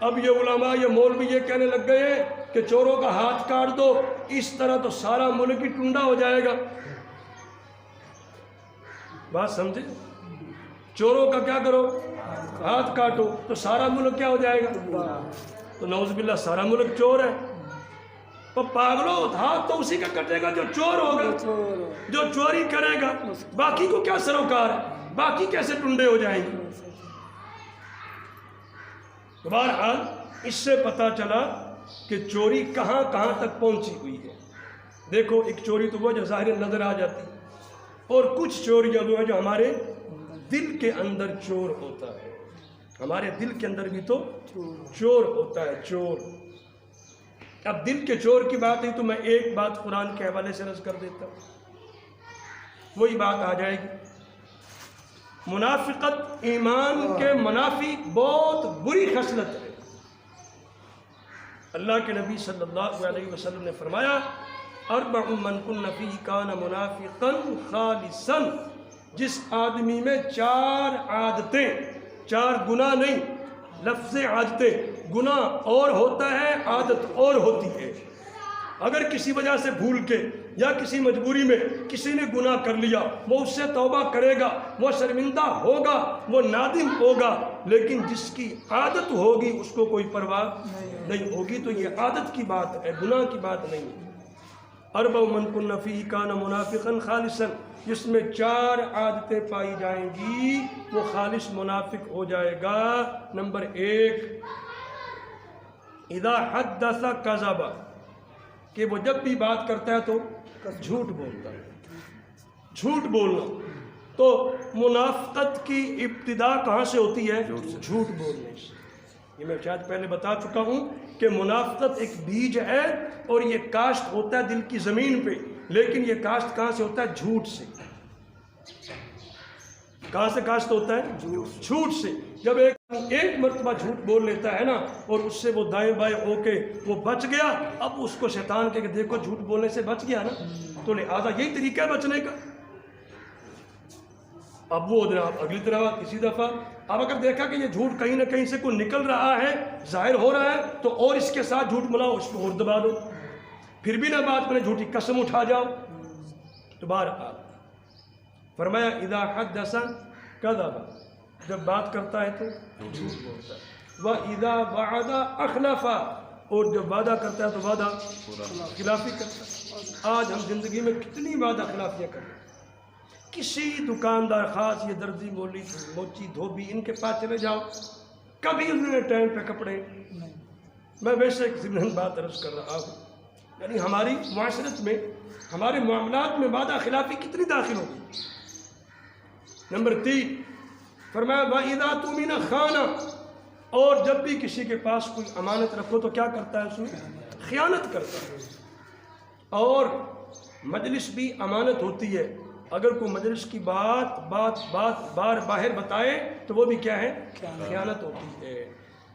اب یہ علماء یہ مولوی یہ کہنے لگ گئے ہیں کہ چوروں کا ہاتھ کاٹ دو، اس طرح تو سارا ملک ہی ٹنڈا ہو جائے گا۔ بات سمجھے؟ چوروں کا کیا کرو؟ ہاتھ کاٹو تو سارا ملک کیا ہو جائے گا؟ تو نعوذ باللہ سارا ملک چور ہے۔ تو پاگلو، ہاتھ تو اسی کا کٹے گا جو چور ہوگا، جو چوری کرے گا، باقی کو کیا سروکار ہے؟ باقی کیسے ٹنڈے ہو جائیں گے؟ بہرحال اس سے پتہ چلا کہ چوری کہاں کہاں تک پہنچی ہوئی ہے۔ دیکھو ایک چوری تو وہ جو ظاہر نظر آ جاتی، اور کچھ چوریاں وہ ہیں جو ہمارے دل کے اندر چور ہوتا ہے۔ ہمارے دل کے اندر بھی تو چور ہوتا ہے، چور۔ اب دل کے چور کی بات ہے تو میں ایک بات قرآن کے حوالے سے عرض کر دیتا ہوں، وہی بات آ جائے گی۔ منافقت ایمان کے منافی بہت بری خصلت ہے۔ اللہ کے نبی صلی اللہ علیہ وسلم نے فرمایا، اربع من کن فیہ کان منافقا خالصا، جس آدمی میں 4 عادتیں، 4 گناہ نہیں، لفظ عادتیں، گناہ اور ہوتا ہے، عادت اور ہوتی ہے۔ اگر کسی وجہ سے بھول کے یا کسی مجبوری میں کسی نے گناہ کر لیا، وہ اس سے توبہ کرے گا، وہ شرمندہ ہوگا، وہ نادم ہوگا، لیکن جس کی عادت ہوگی اس کو کوئی پرواہ نہیں ہوگی۔ تو یہ عادت کی بات ہے، گناہ کی بات نہیں ہے۔ اربع من کن فیہ کان منافقا خالصا، جس میں 4 عادتیں پائی جائیں گی وہ خالص منافق ہو جائے گا۔ نمبر 1، اذا حدث کذب، کہ وہ جب بھی بات کرتا ہے تو جھوٹ بولتا ہے۔ جھوٹ بولنا، تو منافقت کی ابتدا کہاں سے ہوتی ہے؟ جھوٹ بولنے سے۔ یہ میں شاید پہلے بتا چکا ہوں کہ منافقت ایک بیج ہے، اور یہ کاشت ہوتا ہے دل کی زمین پہ، لیکن یہ کاشت کہاں سے ہوتا ہے؟ جھوٹ سے۔ کہاں سے کاشت ہوتا ہے؟ جھوٹ سے۔ جب ایک مرتبہ جھوٹ بول لیتا ہے نا، اور اس سے وہ دائیں بائیں ہو کے وہ بچ گیا، اب اس کو شیطان کہ دیکھو جھوٹ بولنے سے بچ گیا نا، تو لہٰذا یہی طریقہ ہے بچنے کا۔ اب وہ جناب اگلی طرح کسی دفعہ اب اگر دیکھا کہ یہ جھوٹ کہیں نہ کہیں سے کوئی نکل رہا ہے، ظاہر ہو رہا ہے، تو اور اس کے ساتھ جھوٹ ملاؤ، اس کو اور دبا دو، پھر بھی نہ بات میں جھوٹی قسم اٹھا جاؤ۔ تو بہرحال فرمایا اذا حدث کذب، جب بات کرتا ہے تو جھوٹ بولتا ہے۔ وَإِذَا وَعَدَ أَخْلَفَ، اور جب وعدہ کرتا ہے تو وعدہ خلافی کرتا ہے۔ آج ہم زندگی میں کتنی وعدہ خلافیاں کرتے ہیں۔ کسی دکاندار خاص، یہ درزی مولی موچی دھوبی، ان کے پاس چلے جاؤ، کبھی انہوں نے ٹائم پہ کپڑے، میں ویسے ایک ضمن بات عرض کر رہا ہوں، یعنی ہماری معاشرت میں، ہمارے معاملات میں وعدہ خلافی کتنی داخل ہوگی۔ نمبر 3 فرمایا وَإِذَا تُؤْمِنَ خَانَ، اور جب بھی کسی کے پاس کوئی امانت رکھو تو کیا کرتا ہے؟ اس میں خیانت کرتا ہے۔ اور مجلس بھی امانت ہوتی ہے، اگر کوئی مجلس کی بات بار باہر بتائے تو وہ بھی کیا ہے؟ خیانت ہوتی ہے۔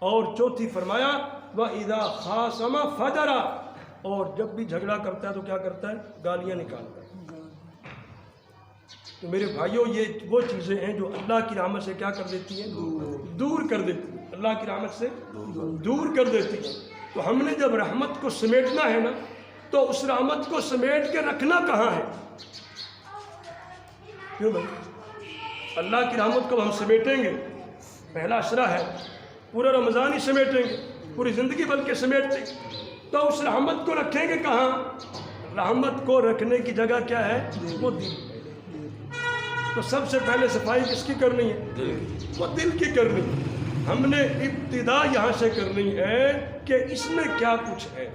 اور چوتھی فرمایا وَإِذَا خَاصَمَ فَجَرَ، اور جب بھی جھگڑا کرتا ہے تو کیا کرتا ہے؟ گالیاں نکالتا ہے۔ تو میرے بھائیوں، یہ وہ چیزیں ہیں جو اللہ کی رحمت سے کیا کر دیتی ہیں؟ دور کر دیتی ہیں، اللہ کی رحمت سے دور کر دیتی ہیں۔ تو ہم نے جب رحمت کو سمیٹنا ہے نا، تو اس رحمت کو سمیٹ کے رکھنا کہاں ہے؟ کیوں بھائی؟ اللہ کی رحمت کو ہم سمیٹیں گے، پہلا اشرا ہے، پورا رمضان ہی سمیٹیں گے، پوری زندگی بلکہ سمیٹتے ہیں، تو اس رحمت کو رکھیں گے کہاں؟ رحمت کو رکھنے کی جگہ کیا ہے؟ وہ دل ہے۔ تو سب سے پہلے صفائی کس کی کرنی ہے؟ وہ دل کی کرنی ہے۔ ہم نے ابتدا یہاں سے کرنی ہے کہ اس میں کیا کچھ ہے۔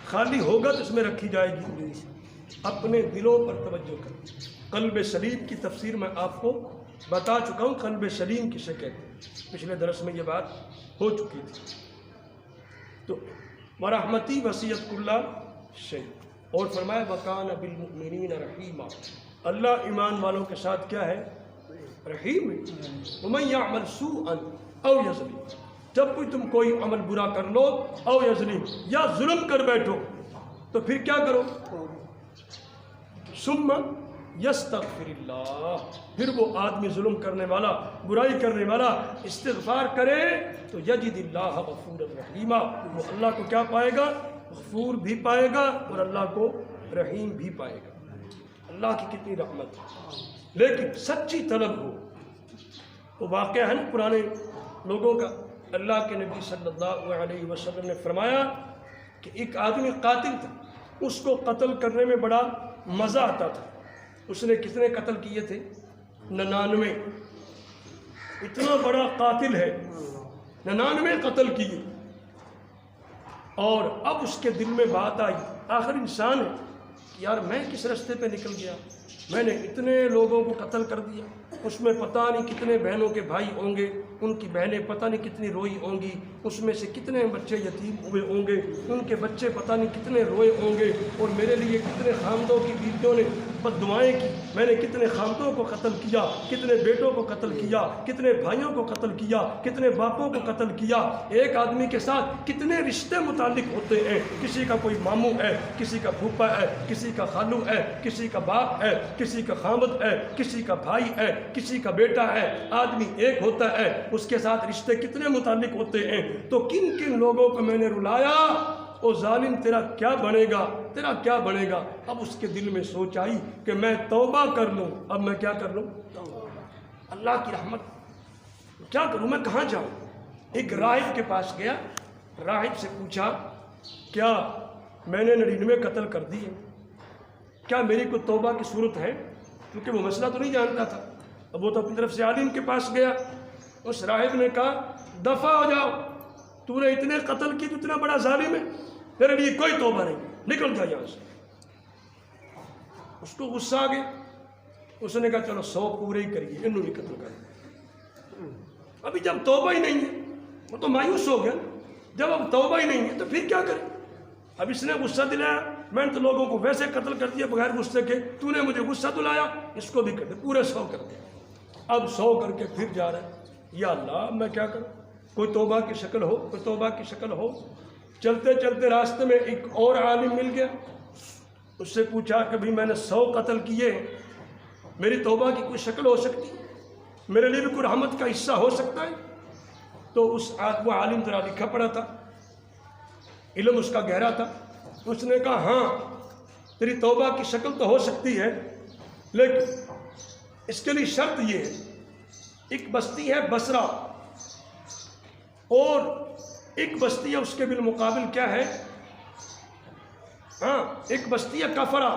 خالی ہوگا تو اس میں رکھی جائے گی. اپنے دلوں پر توجہ کریں. قلب سلیم کی تفسیر میں آپ کو بتا چکا ہوں. قلب سلیم کسے کہتے ہیں، پچھلے درس میں یہ بات ہو چکی تھی. تو ورحمتی وسیعت کل شیء، اور فرمایا وکان بالمؤمنین رحیما، اللہ ایمان والوں کے ساتھ کیا ہے؟ رحیم ہے. ومن یعمل سوءا او یظلم، جب بھی تم کوئی عمل برا کر لو، او یظلم، یا ظلم کر بیٹھو، تو پھر کیا کرو؟ ثم یستغفر اللہ، پھر وہ آدمی ظلم کرنے والا، برائی کرنے والا استغفار کرے تو یجد اللہ غفور الرحیم، وہ اللہ کو کیا پائے گا؟ غفور بھی پائے گا اور اللہ کو رحیم بھی پائے گا. اللہ کی کتنی رحمت ہے. لیکن سچی طلب ہو. وہ واقعہ ہے نا پرانے لوگوں کا. اللہ کے نبی صلی اللہ علیہ وسلم نے فرمایا کہ ایک آدمی قاتل تھا، اس کو قتل کرنے میں بڑا مزہ آتا تھا. اس نے کتنے قتل کیے تھے؟ 99. اتنا بڑا قاتل ہے، 99 قتل کیے. اور اب اس کے دل میں بات آئی، آخر انسان ہے کہ یار میں کس راستے پہ نکل گیا، میں نے اتنے لوگوں کو قتل کر دیا، اس میں پتہ نہیں کتنے بہنوں کے بھائی ہوں گے، ان کی بہنیں پتہ نہیں کتنی روئی ہوں گی، اس میں سے کتنے بچے یتیم ہوئے ہوں گے، ان کے بچے پتہ نہیں کتنے روئے ہوں گے، اور میرے لیے کتنے خامدوں کی بیویوں نے بد دعائیں کی، میں نے کتنے خامدوں کو قتل کیا، کتنے بیٹوں کو قتل کیا، کتنے بھائیوں کو قتل کیا، کتنے باپوں کو قتل کیا. ایک آدمی کے ساتھ کتنے رشتے متعلق ہوتے ہیں، کسی کا کوئی ماموں ہے، کسی کا پھوپھا ہے، کسی کا خالو ہے، کسی کا باپ ہے، کسی کا خامد ہے، کسی کا بھائی ہے، کسی کا بیٹا ہے. آدمی ایک ہوتا ہے، اس کے ساتھ رشتے کتنے متعلق ہوتے ہیں. تو کن کن لوگوں کو میں نے رلایا، او ظالم تیرا کیا بنے گا، تیرا کیا بنے گا. اب اس کے دل میں سوچ آئی کہ میں توبہ کر لوں. اب میں کیا کر لوں؟ اللہ کی رحمت، کیا کروں، میں کہاں جاؤں. ایک راہب کے پاس گیا، راہب سے پوچھا کیا میں نے 99 قتل کر دیے، کیا میری کوئی توبہ کی صورت ہے؟ کیونکہ وہ مسئلہ تو نہیں جانتا تھا. اب وہ تو اپنی طرف سے عالم کے پاس گیا. اس راہب نے کہا دفع ہو جاؤ، تو نے اتنے قتل کی، تو اتنا بڑا ظالم ہے، میرے لیے کوئی توبہ نہیں، نکل جا یہاں سے. اس کو غصہ آ گیا. اس نے کہا چلو 100 پورے ہی کریے، انہوں نے قتل کر. ابھی جب توبہ ہی نہیں ہے، وہ تو مایوس ہو گیا. جب اب توبہ ہی نہیں ہے تو پھر کیا کرے. اب اس نے غصہ دلایا، میں نے تو لوگوں کو ویسے قتل کر دیا بغیر غصے کے، تو نے مجھے غصہ دلایا، اس کو بھی کر دے، پورے 100 کر دیا. اب 100 کر کے پھر جا رہا ہے. یا اللہ میں کیا کروں، کوئی توبہ کی شکل ہو، کوئی توبہ کی شکل ہو. چلتے چلتے راستے میں ایک اور عالم مل گیا. اس سے پوچھا کہ بھئی میں نے 100 قتل کیے ہیں، میری توبہ کی کوئی شکل ہو سکتی ہے، میرے لیے بھی کوئی رحمت کا حصہ ہو سکتا ہے؟ تو وہ عالم ذرا لکھا پڑا تھا، علم اس کا گہرا تھا. اس نے کہا ہاں تیری توبہ کی شکل تو ہو سکتی ہے، لیکن اس کے لیے شرط یہ ہے، ایک بستی ہے بصرہ اور ایک بستی ہے اس کے بالمقابل کیا ہے، ہاں ایک بستی ہے کفرہ.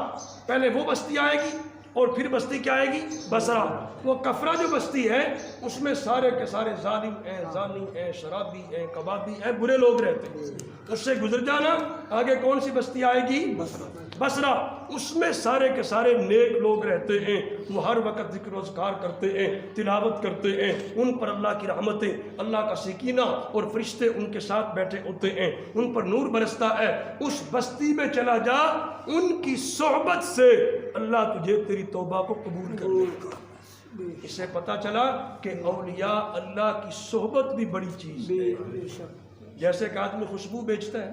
پہلے وہ بستی آئے گی اور پھر بستی کیا آئے گی؟ بصرہ. وہ کفرہ جو بستی ہے اس میں سارے کے سارے ظالم ہیں، زانی ہیں، شرابی ہیں، کبابی ہیں، برے لوگ رہتے ہیں. اس سے گزر جانا، آگے کون سی بستی آئے گی؟ بصرہ. اس میں سارے کے سارے نیک لوگ رہتے ہیں، وہ ہر وقت ذکر و اذکار کرتے ہیں، تلاوت کرتے ہیں، ان پر اللہ کی رحمتیں، اللہ کا سکینہ اور فرشتے ان کے ساتھ بیٹھے ہوتے ہیں، ان پر نور برستا ہے. اس بستی میں چلا جا، ان کی صحبت سے اللہ تجھے تیری توبہ کو قبول کر لے گا. اس سے پتہ چلا کہ اولیاء اللہ کی صحبت بھی بڑی چیز ہے. جیسے کہ آدمی خوشبو بیچتا ہے،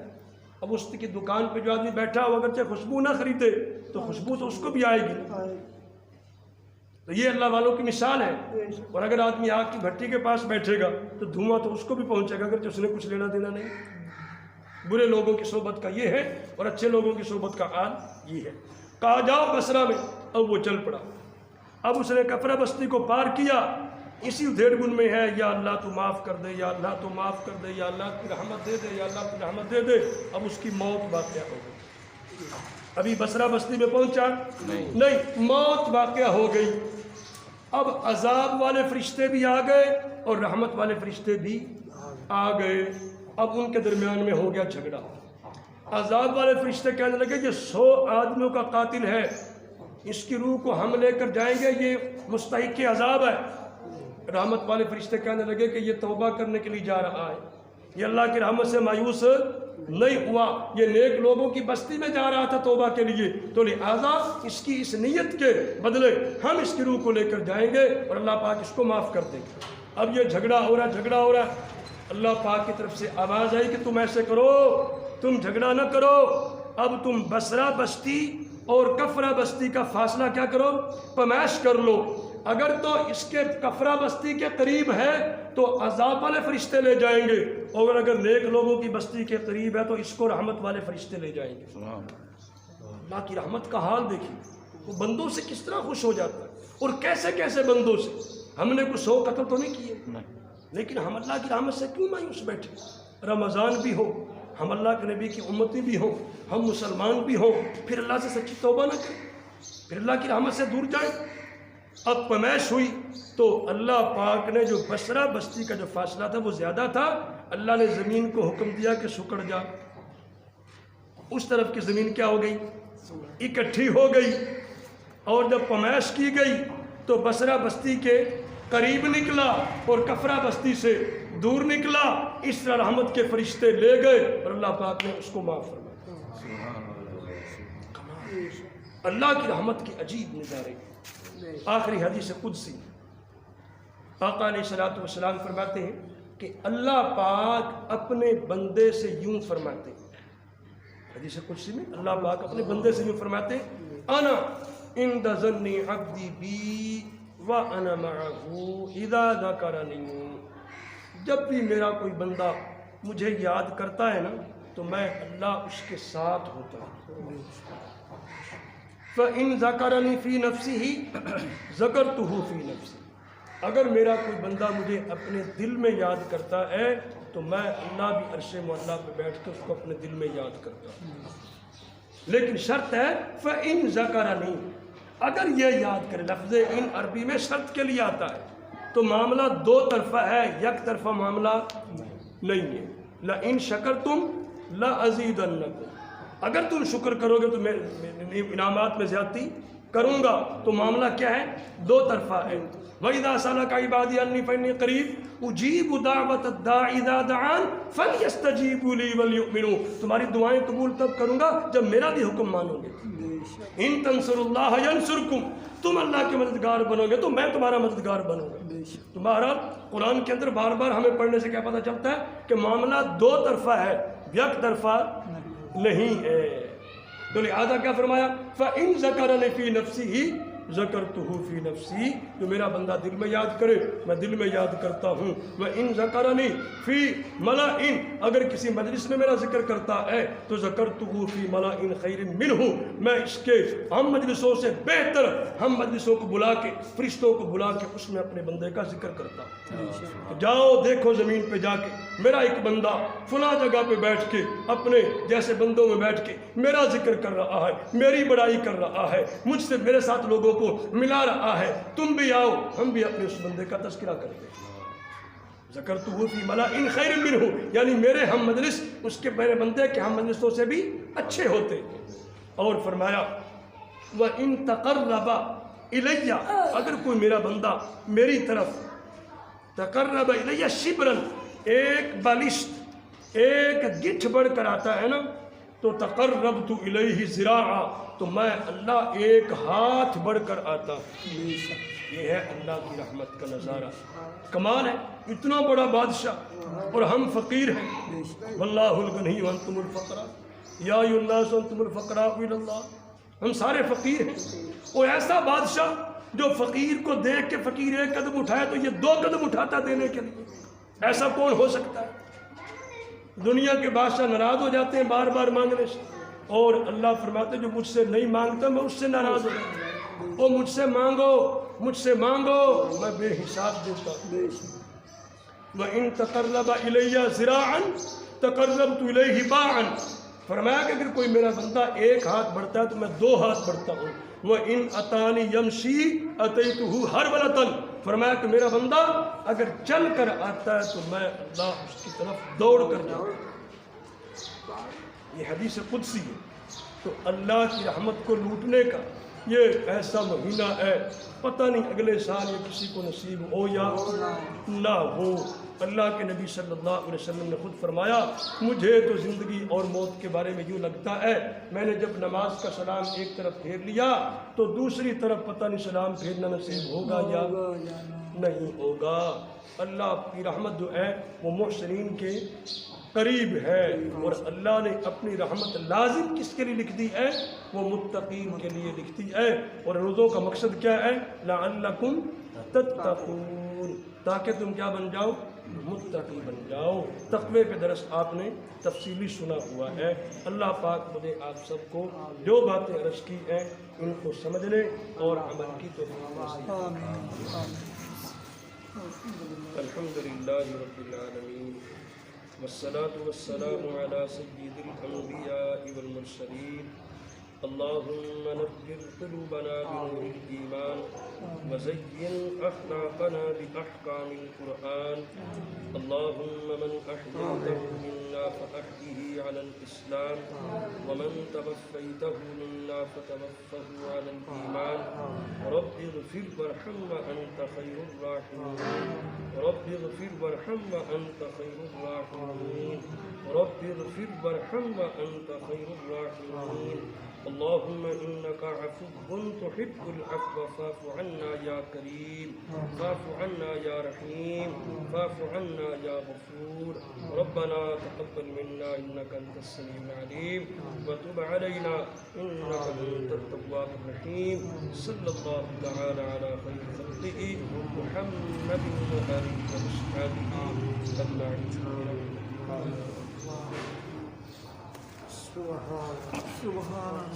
اب اس کی دکان پہ جو آدمی بیٹھا ہو اگرچہ خوشبو نہ خریدے تو خوشبو تو اس کو بھی آئے گی. تو یہ اللہ والوں کی مثال ہے. اور اگر آدمی آگ کی بھٹی کے پاس بیٹھے گا تو دھواں تو اس کو بھی پہنچے گا اگرچہ اس نے کچھ لینا دینا نہیں. برے لوگوں کی صحبت کا یہ ہے اور اچھے لوگوں کی صحبت کا حال یہ ہے. کہا جاؤ بصرہ میں. اب وہ چل پڑا. اب اس نے کفرہ بستی کو پار کیا، اسی ادھیڑ بن میں ہے، یا اللہ تو معاف کر دے، یا اللہ تو معاف کر دے، یا اللہ کی رحمت دے دے، یا اللہ کی رحمت دے دے. اب اس کی موت واقعہ ہو گئی. ابھی بصرہ بستی میں پہنچا نہیں، موت واقعہ ہو گئی. اب عذاب والے فرشتے بھی آ گئے اور رحمت والے فرشتے بھی آ گئے. اب ان کے درمیان میں ہو گیا جھگڑا. عذاب والے فرشتے کہنے لگے یہ 100 آدمیوں کا قاتل ہے، اس کی روح کو ہم لے کر جائیں گے، یہ مستحق عذاب ہے۔ رحمت والے فرشتے کہنے لگے کہ یہ توبہ کرنے کے لیے جا رہا ہے، یہ اللہ کی رحمت سے مایوس نہیں ہوا، یہ نیک لوگوں کی بستی میں جا رہا تھا توبہ کے لیے، تو لہٰذا اس کی اس نیت کے بدلے ہم اس کی روح کو لے کر جائیں گے اور اللہ پاک اس کو معاف کر دیں گے۔ اب یہ جھگڑا ہو رہا ہے، اللہ پاک کی طرف سے آواز آئی کہ تم ایسے کرو، تم جھگڑا نہ کرو، اب تم بصرہ بستی اور کفرہ بستی کا فاصلہ کیا کرو، پیمائش کر لو۔ اگر تو اس کے کفرہ بستی کے قریب ہے تو عذاب والے فرشتے لے جائیں گے، اور اگر نیک لوگوں کی بستی کے قریب ہے تو اس کو رحمت والے فرشتے لے جائیں گے۔ اللہ کی رحمت کا حال دیکھیے، وہ بندوں سے کس طرح خوش ہو جاتا ہے، اور کیسے کیسے بندوں سے۔ ہم نے کچھ 100 قتل تو نہیں کیے، لیکن ہم اللہ کی رحمت سے کیوں مایوس بیٹھے؟ رمضان بھی ہو، ہم اللہ کے نبی کی امتی بھی ہوں، ہم مسلمان بھی ہوں، پھر اللہ سے سچی توبہ نہ کریں، پھر اللہ کی رحمت سے دور جائیں۔ اب پیمائش ہوئی تو اللہ پاک نے جو بصرہ بستی کا جو فاصلہ تھا وہ زیادہ تھا، اللہ نے زمین کو حکم دیا کہ سکڑ جا۔ اس طرف کی زمین کیا ہو گئی، اکٹھی ہو گئی، اور جب پیمائش کی گئی تو بصرہ بستی کے قریب نکلا اور کفرہ بستی سے دور نکلا۔ اس طرح رحمت کے فرشتے لے گئے اور اللہ پاک نے اس کو معاف فرمایا۔ اللہ کی رحمت کی عجیب نظارے۔ آخری حدیث قدسی، آقا علیہ الصلوۃ والسلام فرماتے ہیں کہ اللہ پاک اپنے بندے سے یوں فرماتے ہیں، حدیث قدسی میں اللہ پاک اپنے بندے سے یوں فرماتے ہیں، انا عند ظن عبدی بی وانا معه اذا ذکرنی۔ جب بھی میرا کوئی بندہ مجھے یاد کرتا ہے نا تو میں اللہ اس کے ساتھ ہوتا ہوں۔ فَإِن ذَكَرَنِي فِي نَفْسِهِ ذَكَرْتُهُ فِي نَفْسِهِ۔ اگر میرا کوئی بندہ مجھے اپنے دل میں یاد کرتا ہے تو میں اللہ بھی عرش معلیٰ پہ بیٹھ کے اس کو اپنے دل میں یاد کرتا ہوں، لیکن شرط ہے فَإِن ذَكَرَنِي، اگر یہ یاد کرے۔ لفظ ان عربی میں شرط کے لیے آتا ہے، تو معاملہ دو طرفہ ہے، یک طرفہ معاملہ نہیں ہے۔ لَإِن شَكَرْتُمْ لَأَزِيدَنَّكُمْ، اگر تم شکر کرو گے تو میں انعامات میں زیادتی کروں گا۔ تو معاملہ کیا ہے، دو طرفہ ہے۔ وَإِذَا سَأَلَكَ عِبَادِي عَنِّي فَإِنِّي قَرِيبٌ أُجِيبُ دَعْوَةَ الدَّاعِ إِذَا دَعَانِ فَلْيَسْتَجِيبُوا لِي وَلْيُؤْمِنُوا، تمہاری دعائیں قبول تب کروں گا جب میرا بھی حکم مانو گے۔ إِن تَنصُرُوا اللَّهَ يَنصُرْكُمْ، تم اللہ کے مددگار بنو گے تو میں تمہارا مددگار بنوں گا۔ تو بہرحال قرآن کے اندر بار بار ہمیں پڑھنے سے کیا پتہ چلتا ہے کہ معاملہ دو طرفہ ہے، یک طرفہ نہیں ہے۔ تو لہذا کیا فرمایا، فَإِن ذَكَرَنِي فِي نَفْسِهِ ذَكَرْتُهُ فِي نَفْسِي، جو میرا بندہ دل میں یاد کرے میں دل میں یاد کرتا ہوں۔ وَإِن ذَكَرَنِي فِي مَلَئٍ، اگر کسی مجلس میں میرا ذکر کرتا ہے تو ذَكَرْتُهُ فِي مَلَئٍ خَيْرٍ مِّنْهُ، میں اس کے ہم مجلسوں سے بہتر ہم مجلسوں کو بلا کے، فرشتوں کو بلا کے اس میں اپنے بندے کا ذکر کرتا ہوں۔ جاؤ دیکھو زمین پہ جا کے میرا ایک بندہ فلاں جگہ پہ بیٹھ کے اپنے جیسے بندوں میں بیٹھ کے میرا ذکر کر رہا ہے، میری بڑائی کر رہا ہے، مجھ سے میرے ساتھ لوگوں کو ملا رہا ہے، تم بھی آؤ ہم بھی اپنے اس بندے کا تذکرہ کرتے ہیں۔ ذکرتہ فی ملأ خیر منہ، یعنی میرے ہم مجلس اس کے میرے بندے کے ہم مجلسوں سے بھی اچھے ہوتے۔ اور فرمایا وَإِن تَقَرَّبَ إِلَيَّ، اگر کوئی میرا بندہ میری طرف تقرب الیہ شبرن، ایک بالشت ایک گٹھ بڑھ کر آتا ہے نا، تو تقربت الیہ ذراعا، تو میں اللہ ایک ہاتھ بڑھ کر آتا ہوں۔ یہ ہے اللہ کی رحمت کا نظارہ، کمال ہے۔ اتنا بڑا بادشاہ اور ہم فقیر ہیں۔ واللہ الغنی وانتم الفقراء یا ایھا الناس انتم الفقراء الی اللہ، ہم سارے فقیر ہیں۔ اور ایسا بادشاہ جو فقیر کو دیکھ کے فقیر ایک قدم اٹھائے تو یہ 2 قدم اٹھاتا دینے کے لیے، ایسا کون ہو سکتا ہے؟ دنیا کے بادشاہ ناراض ہو جاتے ہیں بار بار مانگنے سے، اور اللہ فرماتے جو مجھ سے نہیں مانگتا میں اس سے ناراض ہو جاتا ہوں۔ اور مجھ سے مانگو مجھ سے مانگو میں بے حساب دیتا ہوں۔ وَإِن تَقَرَّبَ إِلَيَّ ذِرَاعًا تَقَرَّبْتُ إِلَيْهِ بَاعًا، فرمایا کہ اگر کوئی میرا بندہ ایک ہاتھ بڑھتا ہے تو میں 2 ہاتھ بڑھتا ہوں۔ وَإِنْ أَتَانِي يَمْشِي أَتَيْتُهُ هَرْوَلَةً، فرمایا کہ میرا بندہ اگر چل کر آتا ہے تو میں اللہ اس کی طرف دوڑ کر جاؤں۔ یہ حدیث قدسی ہے. تو اللہ کی رحمت کو لوٹنے کا یہ ایسا مہینہ ہے، پتہ نہیں اگلے سال یہ کسی کو نصیب ہو یا نہ ہو. اللہ کے نبی صلی اللہ علیہ وسلم نے خود فرمایا مجھے تو زندگی اور موت کے بارے میں یوں لگتا ہے میں نے جب نماز کا سلام ایک طرف پھیر لیا تو دوسری طرف پتہ نہیں سلام پھیرنا نصیب ہوگا یا نہیں ہوگا. اللہ کی رحمت جو ہے وہ محسنین کے قریب ہے، اور اللہ نے اپنی رحمت لازم کس کے لیے لکھ دی ہے؟ وہ متقین کے لیے لکھ دی ہے. اور روزوں کا مقصد کیا ہے؟ لعلکم تتقون، تاکہ تم کیا بن جاؤ؟ متقی بن جاؤ. تقوی پہ درس آپ نے تفصیلی سنا ہوا ہے. اللہ پاک مجھے آپ سب کو جو باتیں عرض کی ہیں ان کو سمجھنے اور عمل کی توفیق نصیب. الحمدللہ رب العالمین والصلاة والسلام على سيد الأنبياء والمرسلين. اللهم نذر قلوبنا بنور الإيمان وزين أخلاقنا بأحكام القرآن. اللهم من أحييته منا فأحيه على الإسلام ومن توفيته منا فتوفه على الإيمان. رب اغفر وارحم وأنت خير الراحمين. رب اغفر وارحم وأنت خير الراحمين. رب اغفر وارحم وأنت خير الراحمين. اللهم إنك عفو تحب العفو فاعف عنا يا كريم. فاعف عنا يا رحيم. فاعف عنا يا غفور. ربنا تقبل منا إنك أنت السميع العليم وتب علينا إنك أنت التواب الرحيم. صلى الله تعالى على خير خلقه محمد وآله وصحبه أجمعين. سبحان